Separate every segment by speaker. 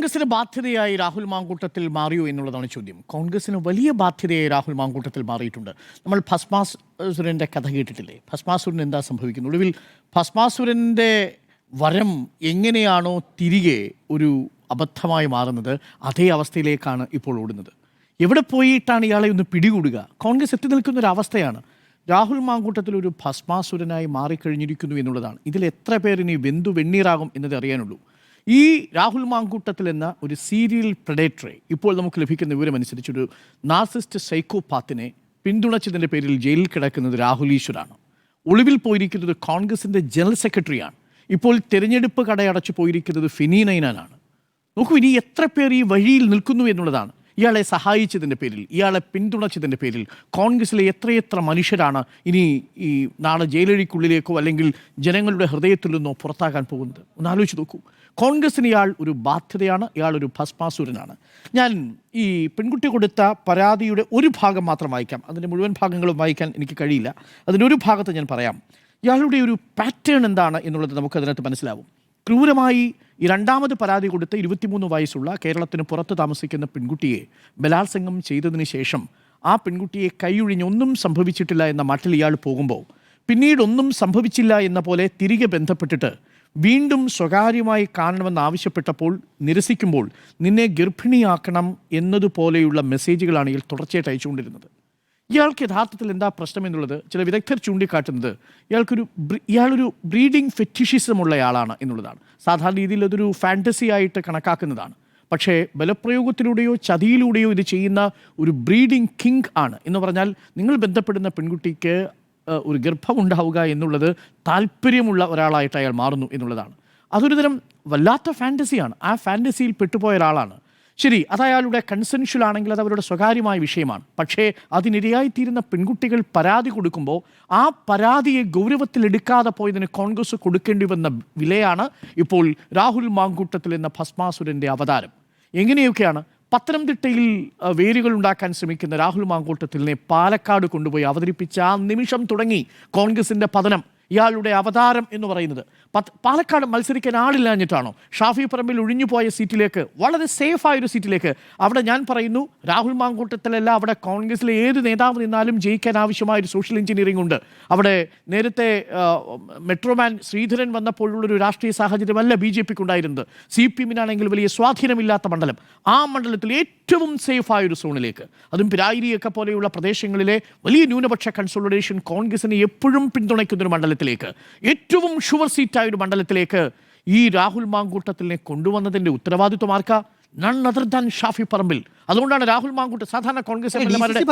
Speaker 1: കോൺഗ്രസിന് ബാധ്യതയായി രാഹുൽ മാങ്കൂട്ടത്തിൽ മാറിയോ എന്നുള്ളതാണ് ചോദ്യം. കോൺഗ്രസിന് വലിയ ബാധ്യതയായി രാഹുൽ മാങ്കൂട്ടത്തിൽ മാറിയിട്ടുണ്ട്. നമ്മൾ ഭസ്മാസുരൻ്റെ കഥ കേട്ടിട്ടില്ലേ? ഭസ്മാസുരൻ എന്താ സംഭവിക്കുന്നത്? ഒടുവിൽ ഭസ്മാസുരൻ്റെ വരം എങ്ങനെയാണോ തിരികെ ഒരു അബദ്ധമായി മാറുന്നത്, അതേ അവസ്ഥയിലേക്കാണ് ഇപ്പോൾ ഓടുന്നത്. എവിടെ പോയിട്ടാണ് ഇയാളെ ഒന്ന് പിടികൂടുക? കോൺഗ്രസ് എത്തി നിൽക്കുന്നൊരവസ്ഥയാണ്. രാഹുൽ മാങ്കൂട്ടത്തിൽ ഒരു ഭസ്മാസുരനായി മാറിക്കഴിഞ്ഞിരിക്കുന്നു എന്നുള്ളതാണ്. ഇതിൽ എത്ര പേരിനി വെന്തു വെണ്ണീറാകും എന്നത് അറിയാനുള്ളൂ. ഈ രാഹുൽ മാങ്കൂട്ടത്തിൽ എന്ന ഒരു സീരിയൽ പ്രെഡേറ്ററെ ഇപ്പോൾ നമുക്ക് ലഭിക്കുന്ന വിവരമനുസരിച്ചൊരു നാർസിസ്റ്റ് സൈക്കോപാത്തിനെ പിന്തുണച്ചതിൻ്റെ പേരിൽ ജയിലിൽ കിടക്കുന്നത് രാഹുൽ ഈശ്വറാണ്. ഒളിവിൽ പോയിരിക്കുന്നത് കോൺഗ്രസിൻ്റെ ജനറൽ സെക്രട്ടറിയാണ്. ഇപ്പോൾ തെരഞ്ഞെടുപ്പ് കടയടച്ചു പോയിരിക്കുന്നത് ഫെനി നൈനാനാണ്. നോക്കൂ, ഇനി എത്ര പേർ ഈ വഴിയിൽ നിൽക്കുന്നു എന്നുള്ളതാണ്. ഇയാളെ സഹായിച്ചതിൻ്റെ പേരിൽ, ഇയാളെ പിന്തുണച്ചതിൻ്റെ പേരിൽ കോൺഗ്രസിലെ എത്രയെത്ര മനുഷ്യരാണ് ഇനി ഈ നാളെ ജയിലഴിക്കുള്ളിലേക്കോ അല്ലെങ്കിൽ ജനങ്ങളുടെ ഹൃദയത്തിൽ നിന്നോ പുറത്താകാൻ പോകുന്നത്? ഒന്ന് ആലോചിച്ച് നോക്കൂ. കോൺഗ്രസിന് ഇയാൾ ഒരു ബാധ്യതയാണ്, ഇയാൾ ഒരു ഭസ്മാസുരനാണ്. ഞാൻ ഈ പെൺകുട്ടി കൊടുത്ത പരാതിയുടെ ഒരു ഭാഗം മാത്രം വായിക്കാം. അതിൻ്റെ മുഴുവൻ ഭാഗങ്ങളും വായിക്കാൻ എനിക്ക് കഴിയില്ല. അതിനൊരു ഭാഗത്ത് ഞാൻ പറയാം. ഇയാളുടെ ഒരു പാറ്റേൺ എന്താണ് എന്നുള്ളത് നമുക്കതിനകത്ത് മനസ്സിലാവും. ക്രൂരമായി ഈ രണ്ടാമത് പരാതി കൊടുത്ത 23 വയസ്സുള്ള കേരളത്തിന് പുറത്ത് താമസിക്കുന്ന പെൺകുട്ടിയെ ബലാത്സംഗം ചെയ്തതിന് ശേഷം ആ പെൺകുട്ടിയെ കൈയൊഴിഞ്ഞ് ഒന്നും സംഭവിച്ചിട്ടില്ല എന്ന മട്ടിൽ ഇയാൾ പോകുമ്പോൾ പിന്നീട് ഒന്നും സംഭവിച്ചില്ല എന്ന പോലെ തിരികെ ബന്ധപ്പെട്ടിട്ട് വീണ്ടും സ്വകാര്യമായി കാണണമെന്ന് ആവശ്യപ്പെട്ടപ്പോൾ നിരസിക്കുമ്പോൾ നിന്നെ ഗർഭിണിയാക്കണം എന്നതുപോലെയുള്ള മെസ്സേജുകളാണ് ഇയാൾ തുടർച്ചയായിട്ട് അയച്ചുകൊണ്ടിരുന്നത്. ഇയാൾക്ക് യഥാർത്ഥത്തിൽ എന്താ പ്രശ്നം എന്നുള്ളത് ചില വിദഗ്ധർ ചൂണ്ടിക്കാട്ടുന്നത് ഇയാളൊരു ബ്രീഡിംഗ് ഫെറ്റിഷിസമുള്ള ആളാണ് എന്നുള്ളതാണ്. സാധാരണ രീതിയിൽ അതൊരു ഫാൻറ്റസി ആയിട്ട് കണക്കാക്കുന്നതാണ്. പക്ഷേ ബലപ്രയോഗത്തിലൂടെയോ ചതിയിലൂടെയോ ഇത് ചെയ്യുന്ന ഒരു ബ്രീഡിംഗ് കിങ് ആണ്. എന്ന് പറഞ്ഞാൽ നിങ്ങൾ ബന്ധപ്പെടുന്ന പെൺകുട്ടിക്ക് ഒരു ഗർഭമുണ്ടാവുക എന്നുള്ളത് താല്പര്യമുള്ള ഒരാളായിട്ട് അയാൾ മാറുന്നു എന്നുള്ളതാണ്. അതൊരു തരം വല്ലാത്ത ഫാൻറ്റസിയാണ്. ആ ഫാൻറ്റസിയിൽ പെട്ടുപോയ ഒരാളാണ്. ശരി, അത് അയാളുടെ കൺസെൻഷ്യൽ ആണെങ്കിൽ അത് അവരുടെ സ്വകാര്യമായ വിഷയമാണ്. പക്ഷേ അതിനിരയായിത്തീരുന്ന പെൺകുട്ടികൾ പരാതി കൊടുക്കുമ്പോൾ ആ പരാതിയെ ഗൗരവത്തിലെടുക്കാതെ പോയതിന് കോൺഗ്രസ് കൊടുക്കേണ്ടി വന്ന വിലയാണ് ഇപ്പോൾ രാഹുൽ മാങ്കൂട്ടത്തിൽ എന്ന ഭസ്മാസുരൻ്റെ അവതാരം. എങ്ങനെയൊക്കെയാണ് പത്തനംതിട്ടയിൽ വേരുകൾ ഉണ്ടാക്കാൻ ശ്രമിക്കുന്ന രാഹുൽ മാങ്കൂട്ടത്തിലിനെ പാലക്കാട് കൊണ്ടുപോയി അവതരിപ്പിച്ച ആ നിമിഷം തുടങ്ങി കോൺഗ്രസിൻ്റെ പതനം. ഇയാളുടെ അവതാരം എന്ന് പറയുന്നത് പാലക്കാട് മത്സരിക്കാൻ ആളില്ലാഞ്ഞിട്ടാണോ? ഷാഫി പറമ്പിൽ ഒഴിഞ്ഞുപോയ സീറ്റിലേക്ക്, വളരെ സേഫായൊരു സീറ്റിലേക്ക്, അവിടെ ഞാൻ പറയുന്നു രാഹുൽ മാങ്കൂട്ടത്തിലല്ല, അവിടെ കോൺഗ്രസിലെ ഏത് നേതാവ് നിന്നാലും ജയിക്കാൻ ആവശ്യമായൊരു സോഷ്യൽ എഞ്ചിനീയറിംഗ് ഉണ്ട്. അവിടെ നേരത്തെ മെട്രോമാൻ ശ്രീധരൻ വന്നപ്പോഴുള്ളൊരു രാഷ്ട്രീയ സാഹചര്യമല്ല BJPക്ക് ഉണ്ടായിരുന്നത്. CPM-നാണെങ്കിൽ വലിയ സ്വാധീനമില്ലാത്ത മണ്ഡലം. ആ മണ്ഡലത്തിൽ ഏറ്റവും സേഫായൊരു സോണിലേക്ക്, അതും പിരായിരിയൊക്കെ പോലെയുള്ള പ്രദേശങ്ങളിലെ വലിയ ന്യൂനപക്ഷ കൺസോളിഡേഷൻ കോൺഗ്രസിനെ എപ്പോഴും പിന്തുണയ്ക്കുന്നൊരു മണ്ഡലത്തിലേക്ക്, ഏറ്റവും ഷുവർ സീറ്റായ ഒരു മണ്ഡലത്തിലേക്ക് ഈ രാഹുൽ മാങ്കൂട്ടത്തിനെ കൊണ്ടുവന്നതിന്റെ ഉത്തരവാദിത്വം ആർക്കാ? None other than Shafi Parambil. അതുകൊണ്ടാണ് രാഹുൽ മാങ്കൂട്ടം സാധാരണ കോൺഗ്രസ്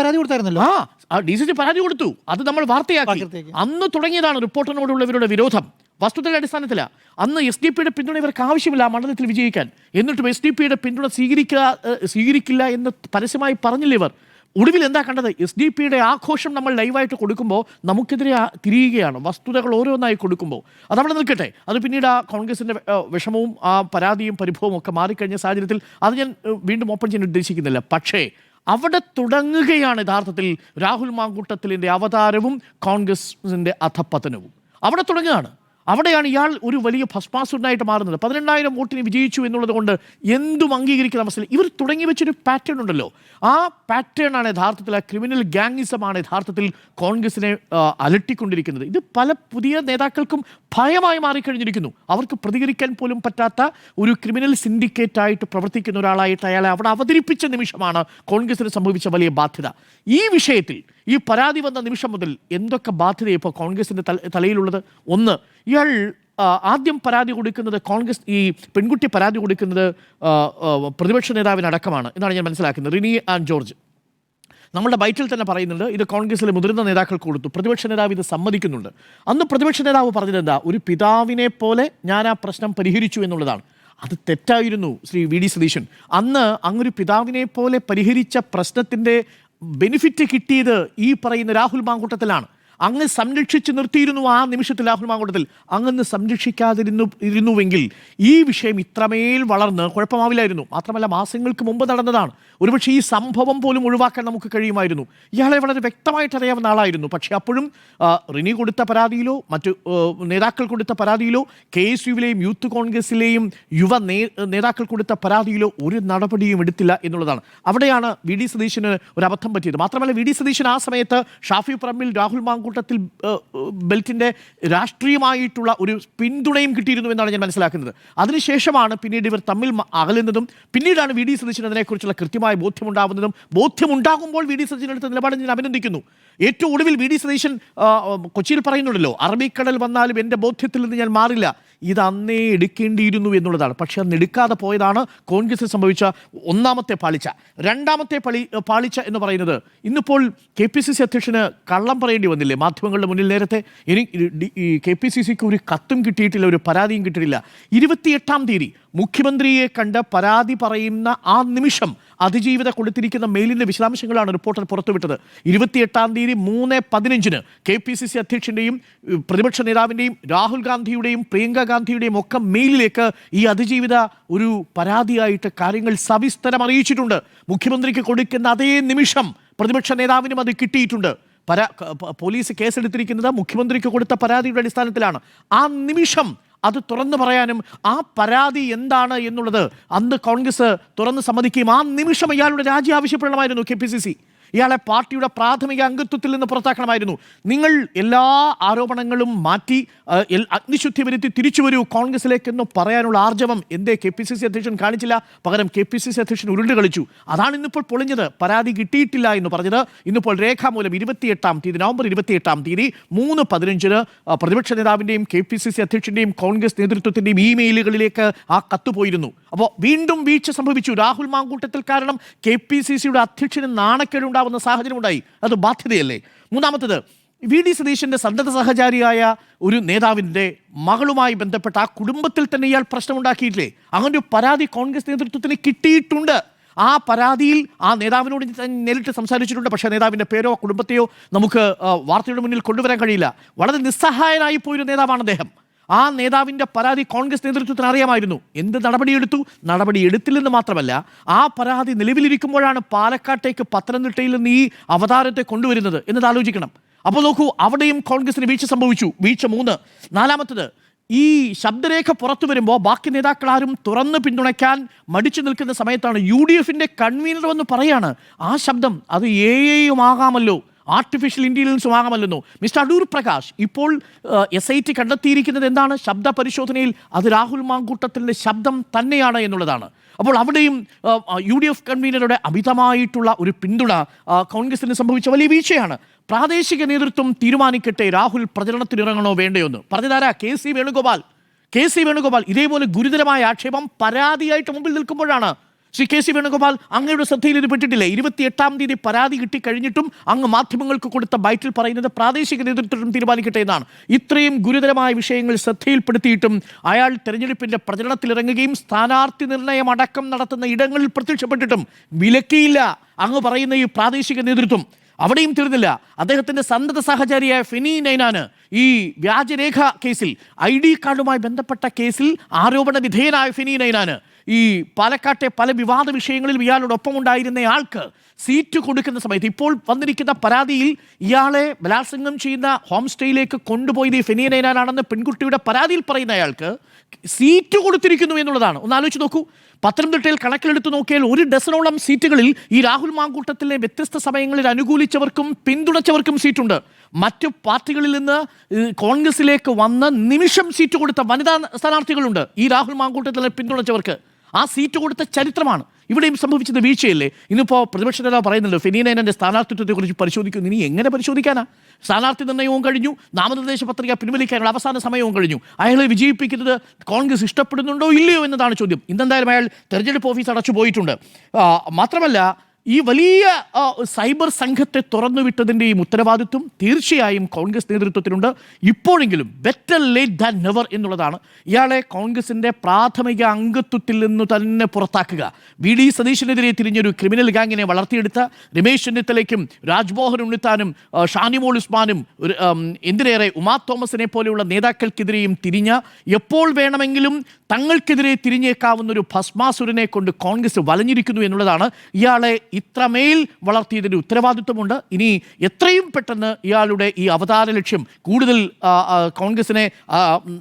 Speaker 2: പരാതി കൊടുത്തായിരുന്നല്ലോ.
Speaker 1: DCC പരാതി കൊടുത്തു. അത് നമ്മൾ വാർത്തയാക്കി. അന്ന് തുടങ്ങിയതാണ് റിപ്പോർട്ടറിനോടുള്ളവരുടെ വിരോധം. വസ്തുതയുടെ അടിസ്ഥാനത്തിലാണ്. അന്ന് SDP-യുടെ പിന്തുണ ഇവർക്ക് ആവശ്യമില്ല ആ മണ്ഡലത്തിൽ വിജയിക്കാൻ. എന്നിട്ടും SDP-യുടെ പിന്തുണ സ്വീകരിക്കില്ല എന്ന് പരസ്യമായി പറഞ്ഞില്ല ഇവർ. ഒടുവിൽ എന്താ കണ്ടത്? SDP-യുടെ ആഘോഷം നമ്മൾ ലൈവായിട്ട് കൊടുക്കുമ്പോൾ നമുക്കെതിരെ തിരിയുകയാണ്. വസ്തുതകൾ ഓരോന്നായി കൊടുക്കുമ്പോൾ അതവിടെ നിൽക്കട്ടെ. അത് പിന്നീട് ആ കോൺഗ്രസിൻ്റെ വിഷമവും ആ പരാതിയും പരിഭവവും ഒക്കെ മാറിക്കഴിഞ്ഞ സാഹചര്യത്തിൽ അത് ഞാൻ വീണ്ടും ഓപ്പൺ ചെയ്യാൻ ഉദ്ദേശിക്കുന്നില്ല. പക്ഷേ അവിടെ തുടങ്ങുകയാണ് യഥാർത്ഥത്തിൽ രാഹുൽ മാങ്കൂട്ടത്തിലിൻ്റെ അവതാരവും കോൺഗ്രസിൻ്റെ അധപ്പതനവും. അവിടെ തുടങ്ങുകയാണ്. അവിടെയാണ് ഇയാൾ ഒരു വലിയ ഭസ്മാസുരനായിട്ട് മാറുന്നത്. 18,000 വോട്ടിന് വിജയിച്ചു എന്നുള്ളത് കൊണ്ട് എന്തും അംഗീകരിക്കുന്ന അവസ്ഥയിൽ ഇവർ തുടങ്ങി വെച്ചൊരു പാറ്റേൺ ഉണ്ടല്ലോ. ആ പാറ്റേൺ ആണ് യഥാർത്ഥത്തിൽ, ആ ക്രിമിനൽ ഗാംഗിസമാണ് യഥാർത്ഥത്തിൽ കോൺഗ്രസിനെ അലട്ടിക്കൊണ്ടിരിക്കുന്നത്. ഇത് പല പുതിയ നേതാക്കൾക്കും ഭയമായി മാറിക്കഴിഞ്ഞിരിക്കുന്നു. അവർക്ക് പ്രതികരിക്കാൻ പോലും പറ്റാത്ത ഒരു ക്രിമിനൽ സിൻഡിക്കേറ്റായിട്ട് പ്രവർത്തിക്കുന്ന ഒരാളായിട്ട് അയാളെ അവിടെ അവതരിപ്പിച്ച നിമിഷമാണ് കോൺഗ്രസിന് സംഭവിച്ച വലിയ ബാധ്യത. ഈ വിഷയത്തിൽ ഈ പരാതി വന്ന നിമിഷം മുതൽ എന്തൊക്കെ ബാധ്യത ഇപ്പോൾ കോൺഗ്രസിൻ്റെ തലയിലുള്ളത്? ഒന്ന്, ഇയാൾ ആദ്യം പരാതി കൊടുക്കുന്നത് കോൺഗ്രസ്, ഈ പെൺകുട്ടി പരാതി കൊടുക്കുന്നത് പ്രതിപക്ഷ നേതാവിനടക്കമാണ് എന്നാണ് ഞാൻ മനസ്സിലാക്കുന്നത്. റിനി ആൻഡ് ജോർജ് നമ്മളുടെ ബൈറ്റിൽ തന്നെ പറയുന്നുണ്ട് ഇത് കോൺഗ്രസിലെ മുതിർന്ന നേതാക്കൾക്ക് കൊടുത്തു. പ്രതിപക്ഷ നേതാവ് ഇത് സമ്മതിക്കുന്നുണ്ട്. അന്ന് പ്രതിപക്ഷ നേതാവ് പറഞ്ഞത് എന്താ? ഒരു പിതാവിനെ പോലെ ഞാൻ ആ പ്രശ്നം പരിഹരിച്ചു എന്നുള്ളതാണ്. അത് തെറ്റായിരുന്നു ശ്രീ VD സതീശൻ. അന്ന് അങ്ങൊരു പിതാവിനെ പോലെ പരിഹരിച്ച പ്രശ്നത്തിൻ്റെ ബെനിഫിറ്റ് കിട്ടിയത് ഈ പറയുന്ന രാഹുൽ മാങ്കൂട്ടത്തിലാണ്. അങ്ങ് സംരക്ഷിച്ച് നിർത്തിയിരുന്നു ആ നിമിഷത്തിൽ രാഹുൽ മാങ്കൂട്ടത്തിൽ. അങ്ങ് സംരക്ഷിക്കാതിരുന്നുവെങ്കിൽ ഈ വിഷയം ഇത്രമേൽ വളർന്ന് കുഴപ്പമാവില്ലായിരുന്നു. മാത്രമല്ല മാസങ്ങൾക്ക് മുമ്പ് നടന്നതാണ്. ഒരുപക്ഷെ ഈ സംഭവം പോലും ഒഴിവാക്കാൻ നമുക്ക് കഴിയുമായിരുന്നു. ഇയാളെ വളരെ വ്യക്തമായിട്ട് അറിയാവുന്ന ആളായിരുന്നു. പക്ഷേ അപ്പോഴും റിനി കൊടുത്ത പരാതിയിലോ മറ്റു നേതാക്കൾ കൊടുത്ത പരാതിയിലോ KSUവിലെയും യൂത്ത് കോൺഗ്രസിലെയും യുവ നേതാക്കൾ കൊടുത്ത പരാതിയിലോ ഒരു നടപടിയും എടുത്തില്ല എന്നുള്ളതാണ്. അവിടെയാണ് VD സതീശന് ഒരു അബദ്ധം പറ്റിയത്. മാത്രമല്ല VD സതീശൻ ആ സമയത്ത് ഷാഫി പറമ്പിൽ രാഹുൽ മാങ്കൂട്ടത്തിൽ ബെൽറ്റിൻ്റെ രാഷ്ട്രീയമായിട്ടുള്ള ഒരു പിന്തുണയും കിട്ടിയിരുന്നു എന്നാണ് ഞാൻ മനസ്സിലാക്കുന്നത്. അതിനുശേഷമാണ് പിന്നീട് ഇവർ തമ്മിൽ അകലുന്നതും പിന്നീടാണ് VD സതീശൻ അതിനെക്കുറിച്ചുള്ള കൃത്യമായ ബോധ്യമുണ്ടാകുന്നതും. ബോധ്യമുണ്ടാകുമ്പോൾ VD സതീശൻ എടുത്ത നിലപാട് ഞാൻ അഭിനന്ദിക്കുന്നു. ഏറ്റവും ഒടുവിൽ VD സതീശൻ കൊച്ചിയിൽ പറയുന്നുണ്ടല്ലോ, അറബിക്കടൽ വന്നാലും എൻ്റെ ബോധ്യത്തിൽ നിന്ന് ഞാൻ മാറില്ല. ഇത് അന്നേ എടുക്കേണ്ടിയിരുന്നു എന്നുള്ളതാണ്. പക്ഷെ അന്ന് എടുക്കാതെ പോയതാണ് കോൺഗ്രസിൽ സംഭവിച്ച ഒന്നാമത്തെ പാളിച്ച. രണ്ടാമത്തെ പാളിച്ച എന്ന് പറയുന്നത് ഇന്നിപ്പോൾ KPCC അധ്യക്ഷന് കള്ളം പറയേണ്ടി വന്നില്ലേ മാധ്യമങ്ങളുടെ മുന്നിൽ. നേരത്തെ KPCCക്ക് ഒരു കത്തും കിട്ടിയിട്ടില്ല, ഒരു പരാതിയും കിട്ടിയിട്ടില്ല. 28-ാം തീയതി മുഖ്യമന്ത്രിയെ കണ്ട് പരാതി പറയുന്ന ആ നിമിഷം അതിജീവിത കൊടുത്തിരിക്കുന്ന മെയിലിൻ്റെ വിശദാംശങ്ങളാണ് റിപ്പോർട്ടർ പുറത്തുവിട്ടത്. 28-ാം തീയതി 3:15 KPCC അധ്യക്ഷൻ്റെയും പ്രതിപക്ഷ നേതാവിൻ്റെയും രാഹുൽ ഗാന്ധിയുടെയും പ്രിയങ്ക ഗാന്ധിയുടെയും ഒക്കെ മെയിലിലേക്ക് ഈ അതിജീവിത ഒരു പരാതിയായിട്ട് കാര്യങ്ങൾ സവിസ്തരം അറിയിച്ചിട്ടുണ്ട്. മുഖ്യമന്ത്രിക്ക് കൊടുക്കുന്ന അതേ നിമിഷം പ്രതിപക്ഷ നേതാവിനും അത് കിട്ടിയിട്ടുണ്ട്. പോലീസ് കേസെടുത്തിരിക്കുന്നത് മുഖ്യമന്ത്രിക്ക് കൊടുത്ത പരാതിയുടെ അടിസ്ഥാനത്തിലാണ്. ആ നിമിഷം അത് തുറന്നു പറയാനും ആ പരാതി എന്താണ് എന്നുള്ളത് അന്ന് കോൺഗ്രസ് തുറന്ന് സമ്മതിക്കുകയും ആ നിമിഷം ഇയാളുടെ രാജി ആവശ്യപ്പെടണമായിരുന്നു KPCC. ഇയാളെ പാർട്ടിയുടെ പ്രാഥമിക അംഗത്വത്തിൽ നിന്ന് പുറത്താക്കണമായിരുന്നു. നിങ്ങൾ എല്ലാ ആരോപണങ്ങളും മാറ്റി അഗ്നിശുദ്ധി വരുത്തി തിരിച്ചു വരൂ കോൺഗ്രസിലേക്കെന്ന് പറയാനുള്ള ആർജവം എന്തേ KPCC അധ്യക്ഷൻ കാണിച്ചില്ല? പകരം KPCC അധ്യക്ഷൻ ഉരുണ്ട് കളിച്ചു. അതാണ് ഇന്നിപ്പോൾ പൊളിഞ്ഞത്. പരാതി കിട്ടിയിട്ടില്ല എന്ന് പറഞ്ഞത് ഇന്നിപ്പോൾ രേഖാമൂലം 28-ാം തീയതി നവംബർ 28-ാം തീയതി 3:15 പ്രതിപക്ഷ നേതാവിൻ്റെയും KPCC അധ്യക്ഷൻ്റെയും കോൺഗ്രസ് നേതൃത്വത്തിൻ്റെയും ഇമെയിലുകളിലേക്ക് ആ കത്ത് പോയിരുന്നു. അപ്പോൾ വീണ്ടും വീഴ്ച സംഭവിച്ചു. രാഹുൽ മാങ്കൂട്ടത്തിൽ കാരണം KPCCയുടെ അധ്യക്ഷന് നാണക്കേടുണ്ടാവുന്ന സാഹചര്യമുണ്ടായി. അത് ബാധ്യതയല്ലേ? മൂന്നാമത്തത് VD സതീശൻ്റെ സന്തത സഹചാരിയായ ഒരു നേതാവിൻ്റെ മകളുമായി ബന്ധപ്പെട്ട ആ കുടുംബത്തിൽ തന്നെ ഇയാൾ പ്രശ്നമുണ്ടാക്കിയിട്ടില്ലേ? അങ്ങനെ ഒരു പരാതി കോൺഗ്രസ് നേതൃത്വത്തിന് കിട്ടിയിട്ടുണ്ട്. ആ പരാതിയിൽ ആ നേതാവിനോട് നേരിട്ട് സംസാരിച്ചിട്ടുണ്ട്. പക്ഷേ നേതാവിൻ്റെ പേരോ കുടുംബത്തെയോ നമുക്ക് വാർത്തയുടെ മുന്നിൽ കൊണ്ടുവരാൻ കഴിയില്ല. വളരെ നിസ്സഹായനായി പോയൊരു നേതാവാണ് അദ്ദേഹം. ആ നേതാവിൻ്റെ പരാതി കോൺഗ്രസ് നേതൃത്വത്തിന് അറിയാമായിരുന്നു. എന്ത് നടപടിയെടുത്തു? നടപടി എടുത്തില്ലെന്ന് മാത്രമല്ല, ആ പരാതി നിലവിലിരിക്കുമ്പോഴാണ് പാലക്കാട്ടേക്ക് പത്തനംതിട്ടയിൽ നിന്ന് ഈ അവതാരത്തെ കൊണ്ടുവരുന്നത് എന്നത് ആലോചിക്കണം. അപ്പോൾ നോക്കൂ, അവിടെയും കോൺഗ്രസിന് വീഴ്ച സംഭവിച്ചു. വീഴ്ച 3. നാലാമത്തത്, ഈ ശബ്ദരേഖ പുറത്തു വരുമ്പോൾ ബാക്കി നേതാക്കളാരും തുറന്ന് പിന്തുണയ്ക്കാൻ മടിച്ചു നിൽക്കുന്ന സമയത്താണ് UDFൻ്റെ കൺവീനർ എന്ന് പറയാണ് ആ ശബ്ദം അത് AI ആകാമല്ലോ, ആർട്ടിഫിഷ്യൽ ഇൻ്റലിജൻസും ആകാമല്ലോ. മിസ്റ്റർ അടൂർ പ്രകാശ് ഇപ്പോൾ SIT കണ്ടെത്തിയിരിക്കുന്നത് എന്താണ്? ശബ്ദ പരിശോധനയിൽ അത് രാഹുൽ മാങ്കൂട്ടത്തിൻ്റെ ശബ്ദം തന്നെയാണ് എന്നുള്ളതാണ്. അപ്പോൾ അവിടെയും UDF കൺവീനറുടെ അമിതമായിട്ടുള്ള ഒരു പിന്തുണ കോൺഗ്രസിന് സംഭവിച്ച വലിയ വീഴ്ചയാണ്. പ്രാദേശിക നേതൃത്വം തീരുമാനിക്കട്ടെ രാഹുൽ പ്രചരണത്തിനിറങ്ങണോ വേണ്ടയോ എന്ന് പറഞ്ഞതാരാ? KC വേണുഗോപാൽ. ഇതേപോലെ ഗുരുതരമായ ആക്ഷേപം പരാതിയായിട്ട് മുമ്പിൽ നിൽക്കുമ്പോഴാണ് ശ്രീ KC വേണുഗോപാൽ അങ്ങയുടെ ശ്രദ്ധയിൽ ഇത് പെട്ടിട്ടില്ലേ? 28-ാം തീയതി പരാതി കിട്ടിക്കഴിഞ്ഞിട്ടും അങ്ങ് മാധ്യമങ്ങൾക്ക് കൊടുത്ത ബൈറ്റിൽ പറയുന്നത് പ്രാദേശിക നേതൃത്വം തീരുമാനിക്കട്ടെ എന്നാണ്. ഇത്രയും ഗുരുതരമായ വിഷയങ്ങൾ ശ്രദ്ധയിൽപ്പെടുത്തിയിട്ടും അയാൾ തെരഞ്ഞെടുപ്പിൻ്റെ പ്രചരണത്തിലിറങ്ങുകയും സ്ഥാനാർത്ഥി നിർണയം അടക്കം നടത്തുന്ന ഇടങ്ങളിൽ പ്രത്യക്ഷപ്പെട്ടിട്ടും വിലക്കിയില്ല അങ്ങ് പറയുന്ന ഈ പ്രാദേശിക നേതൃത്വം. അവിടെയും തീർന്നില്ല. അദ്ദേഹത്തിൻ്റെ സന്തത സഹചാരിയായ ഫെനി നൈനാന് ഈ വ്യാജരേഖ കേസിൽ ID കാർഡുമായി ബന്ധപ്പെട്ട കേസിൽ ആരോപണ വിധേയനായ ഫെനി നൈനാന് ഈ പാലക്കാട്ടെ പല വിവാദ വിഷയങ്ങളിലും ഇയാളോടൊപ്പം ഉണ്ടായിരുന്ന ആൾക്ക് സീറ്റ് കൊടുക്കുന്ന സമയത്ത് ഇപ്പോൾ വന്നിരിക്കുന്ന പരാതിയിൽ ഇയാളെ ബലാത്സംഗം ചെയ്യുന്ന ഹോം സ്റ്റേയിലേക്ക് കൊണ്ടുപോയത് ഈ ഫെനി നൈനാനാണെന്ന് പെൺകുട്ടിയുടെ പരാതിയിൽ പറയുന്ന അയാൾക്ക് സീറ്റ് കൊടുത്തിരിക്കുന്നു എന്നുള്ളതാണ്. ഒന്ന് ആലോചിച്ച് നോക്കൂ. പത്തനംതിട്ടയിൽ കണക്കിലെടുത്ത് നോക്കിയാൽ 1 ഡസനോളം സീറ്റുകളിൽ ഈ രാഹുൽ മാങ്കൂട്ടത്തിലെ വ്യത്യസ്ത സമയങ്ങളിൽ അനുകൂലിച്ചവർക്കും പിന്തുണച്ചവർക്കും സീറ്റുണ്ട്. മറ്റു പാർട്ടികളിൽ നിന്ന് കോൺഗ്രസിലേക്ക് വന്ന് നിമിഷം സീറ്റ് കൊടുത്ത വനിതാ സ്ഥാനാർത്ഥികളുണ്ട് ഈ രാഹുൽ മാങ്കൂട്ടത്തിലെ പിന്തുണച്ചവർക്ക്. ആ സീറ്റ് കൊടുത്ത ചരിത്രമാണ്. ഇവിടെയും സംഭവിച്ചത് വീഴ്ചയല്ലേ? ഇന്നിപ്പോൾ പ്രതിപക്ഷ നേതാവ് പറയുന്നുണ്ട് ഫെനി നൈനാൻ്റെ സ്ഥാനാർത്ഥിത്വത്തെക്കുറിച്ച് പരിശോധിക്കുന്നു. ഇനി എങ്ങനെ പരിശോധിക്കാനാ? സ്ഥാനാർത്ഥി നിർണ്ണയവും കഴിഞ്ഞു, നാമനിർദ്ദേശ പത്രിക പിൻവലിക്കാനുള്ള അവസാന സമയവും കഴിഞ്ഞു. അയാളെ വിജയിപ്പിക്കുന്നത് കോൺഗ്രസ് ഇഷ്ടപ്പെടുന്നുണ്ടോ ഇല്ലയോ എന്നതാണ് ചോദ്യം. ഇന്നെന്തായാലും അയാൾ തെരഞ്ഞെടുപ്പ് ഓഫീസ് അടച്ചു പോയിട്ടുണ്ട്. മാത്രമല്ല ഈ വലിയ സൈബർ സംഘത്തെ തുറന്നുവിട്ടതിൻ്റെയും ഉത്തരവാദിത്വം തീർച്ചയായും കോൺഗ്രസ് നേതൃത്വത്തിനുണ്ട്. ഇപ്പോഴെങ്കിലും ബെറ്റർ ലേറ്റ് ദാൻ നെവർ എന്നുള്ളതാണ്. ഇയാളെ കോൺഗ്രസിൻ്റെ പ്രാഥമിക അംഗത്വത്തിൽ നിന്ന് തന്നെ പുറത്താക്കുക. വി.ഡി. സതീശനെതിരെ തിരിഞ്ഞൊരു ക്രിമിനൽ ഗാങ്ങിനെ വളർത്തിയെടുത്ത രമേശ് ചെന്നിത്തലയ്ക്കും രാജ്മോഹൻ ഉണ്ണിത്താനും ഷാനിമോൾ ഉസ്മാനും എന്തിനേറെ ഉമാ തോമസിനെ പോലെയുള്ള നേതാക്കൾക്കെതിരെയും തിരിഞ്ഞ, എപ്പോൾ വേണമെങ്കിലും തങ്ങൾക്കെതിരെ തിരിഞ്ഞേക്കാവുന്ന ഒരു ഭസ്മാസുരനെ കൊണ്ട് കോൺഗ്രസ് വലഞ്ഞിരിക്കുന്നു എന്നുള്ളതാണ്. ഇയാളെ ഇത്രമേൽ വളർത്തിയതിൻ്റെ ഉത്തരവാദിത്വമുണ്ട്. ഇനി എത്രയും പെട്ടെന്ന് ഇയാളുടെ ഈ അവതാര ലക്ഷ്യം കൂടുതൽ കോൺഗ്രസിനെ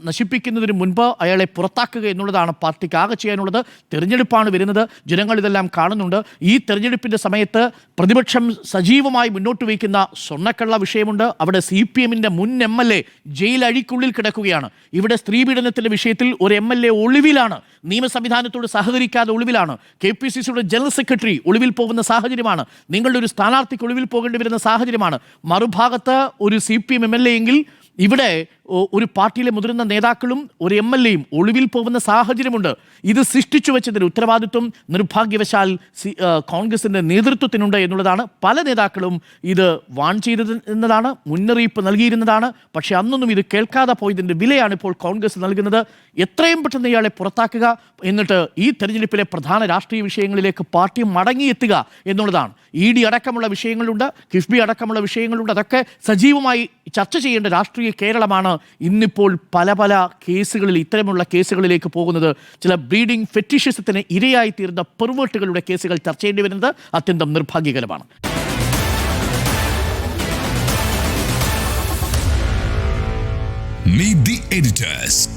Speaker 1: നശിപ്പിക്കുന്നതിന് മുൻപ് അയാളെ പുറത്താക്കുക എന്നുള്ളതാണ് പാർട്ടിക്ക് ആകെ ചെയ്യാനുള്ളത്. തെരഞ്ഞെടുപ്പാണ് വരുന്നത്, ജനങ്ങൾ ഇതെല്ലാം കാണുന്നുണ്ട്. ഈ തെരഞ്ഞെടുപ്പിൻ്റെ സമയത്ത് പ്രതിപക്ഷം സജീവമായി മുന്നോട്ട് വയ്ക്കുന്ന സ്വർണ്ണക്കള്ള വിഷയമുണ്ട്. അവിടെ CPM-ൻ്റെ മുൻ MLA ജയിലഴിക്കുള്ളിൽ കിടക്കുകയാണ്. ഇവിടെ സ്ത്രീപീഡനത്തിൻ്റെ വിഷയത്തിൽ ഒരു MLA ഒളിവിലാണ്, നിയമ സംവിധാനത്തോട് സഹകരിക്കാതെ ഒളിവിലാണ്. KPCCയുടെ ജനറൽ സെക്രട്ടറി ഒളിവിൽ പോകുന്ന സാഹചര്യമാണ്. നിങ്ങളുടെ ഒരു സ്ഥാനാർത്ഥിക്ക് ഒളിവിൽ പോകേണ്ടി വരുന്ന സാഹചര്യമാണ്. മറുഭാഗത്ത് ഒരു CPM MLA എങ്കിൽ ഇവിടെ ഒരു പാർട്ടിയിലെ മുതിർന്ന നേതാക്കളും ഒരു MLA-യും ഒളിവിൽ പോകുന്ന സാഹചര്യമുണ്ട്. ഇത് സൃഷ്ടിച്ചു വെച്ചതിന് ഉത്തരവാദിത്വം നിർഭാഗ്യവശാൽ കോൺഗ്രസിൻ്റെ നേതൃത്വത്തിനുണ്ട് എന്നുള്ളതാണ്. പല നേതാക്കളും ഇത് വാൺ ചെയ്തിരുന്നതാണ്, മുന്നറിയിപ്പ് നൽകിയിരുന്നതാണ്. പക്ഷേ അന്നൊന്നും ഇത് കേൾക്കാതെ പോയതിൻ്റെ വിലയാണ് ഇപ്പോൾ കോൺഗ്രസ് നൽകുന്നത്. എത്രയും പെട്ടെന്ന് ഇയാളെ പുറത്താക്കുക, എന്നിട്ട് ഈ തെരഞ്ഞെടുപ്പിലെ പ്രധാന രാഷ്ട്രീയ വിഷയങ്ങളിലേക്ക് പാർട്ടി മടങ്ങിയെത്തുക എന്നുള്ളതാണ്. ED അടക്കമുള്ള വിഷയങ്ങളുണ്ട്, കിഫ്ബി അടക്കമുള്ള വിഷയങ്ങളുണ്ട്. അതൊക്കെ സജീവമായി ചർച്ച ചെയ്യേണ്ട രാഷ്ട്രീയ കേരളമാണ് ഇന്നിപ്പോൾ പല പല കേസുകളിൽ, ഇത്തരമുള്ള കേസുകളിലേക്ക് പോകുന്നത്. ചില ബ്രീഡിംഗ് ഫെറ്റിഷിസത്തിന് ഇരയായി തീർന്ന പെർവേർട്ടുകളുടെ കേസുകൾ ചർച്ച ചെയ്യേണ്ടി വരുന്നത് അത്യന്തം നിർഭാഗ്യകരമാണ്.
Speaker 2: Meet the editors.